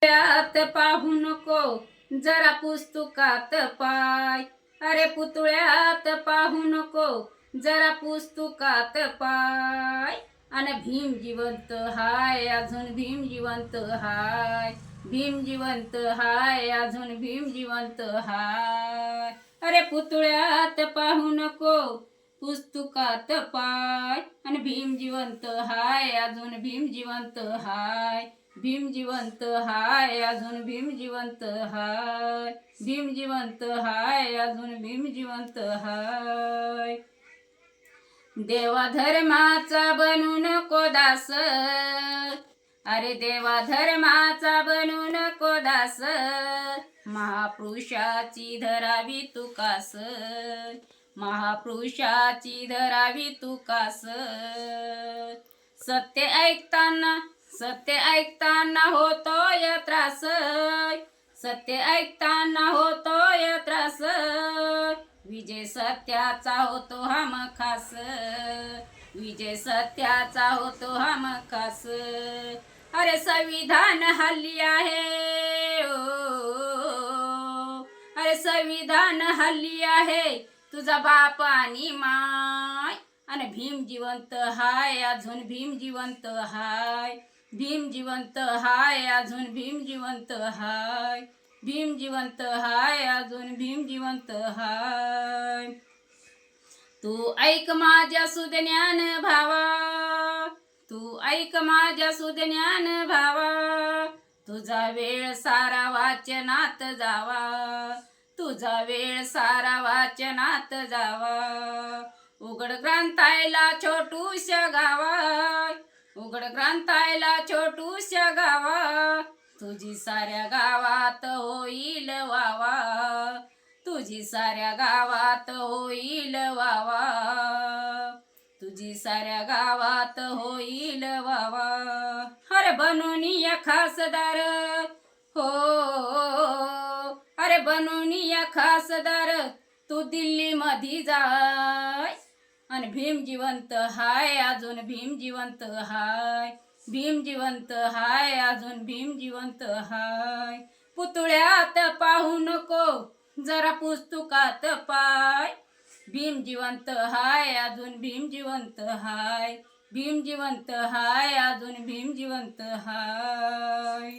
पुतळ्यात पाहू नको जरा पुस्तकात पाय. अरे पुतळ्यात पाहू नको जरा पुस्तकात पाय. अन भीम जिवंत हाय, अजून भीम जिवंत हाय. भीम जिवंत हाय, अजून भीम जिवंत हाय. अरे पुतळ्यात पाहू नको पुस्तकात पाय. अन भीम जिवंत हाय, अजून भीम जिवंत हाय. भीम जिवंत हाय, अजून भीम जिवंत हाय. भीम जिवंत हाय, अजून भीम जिवंत हाय. देवा धर्माचा बनू नको दास. अरे देवा धर्माचा बनू नको दास. महापुरुषाची धरावी तुकास. महापुरुषाची धरावी तुकास. सत्य ऐकताना होतोय त्रास. सत्य ऐकताना होतोय त्रास. विजय सत्याचा होतो हमखास. विजय सत्याचा होतो हमखास. अरे संविधान हल्ली आहे अरे संविधान हल्ली आहे तुझा बाप आणि माय. आणि भीम जिवंत हाय, अजून भीम जिवंत हाय. भीम जिवंत हाय, अजून भीम जिवंत हाय. भीम जिवंत हाय, अजून भीम जिवंत हाय. तू ऐक माझ्या सुज्ञान भावा. तू ऐक माझ्या सुज्ञान भावा. तुझा वेळ सारा वाचनात जावा. तुझा वेळ सारा वाचनात जावा. उघड ग्रंथायला छोटूशा गावा. उघड ग्रंथायला छोटूशा गावा. तुझी साऱ्या गावात होईल वावा. तुझी साऱ्या गावात होईल वावा. तुझी साऱ्या गावात होईल वावा. अरे बनून या खासदार हो. अरे बनून या खासदार तू दिल्ली मध्ये जाय. आणि भीम जिवंत हाय, अजून भीम जिवंत हाय. भीम जिवंत हाय, अजून भीम जिवंत हाय. पुतळ्यात पाहू नको जरा पुस्तकात पाय. भीम जिवंत हाय, अजून भीम जिवंत हाय. भीम जिवंत हाय, अजून भीम जिवंत हाय.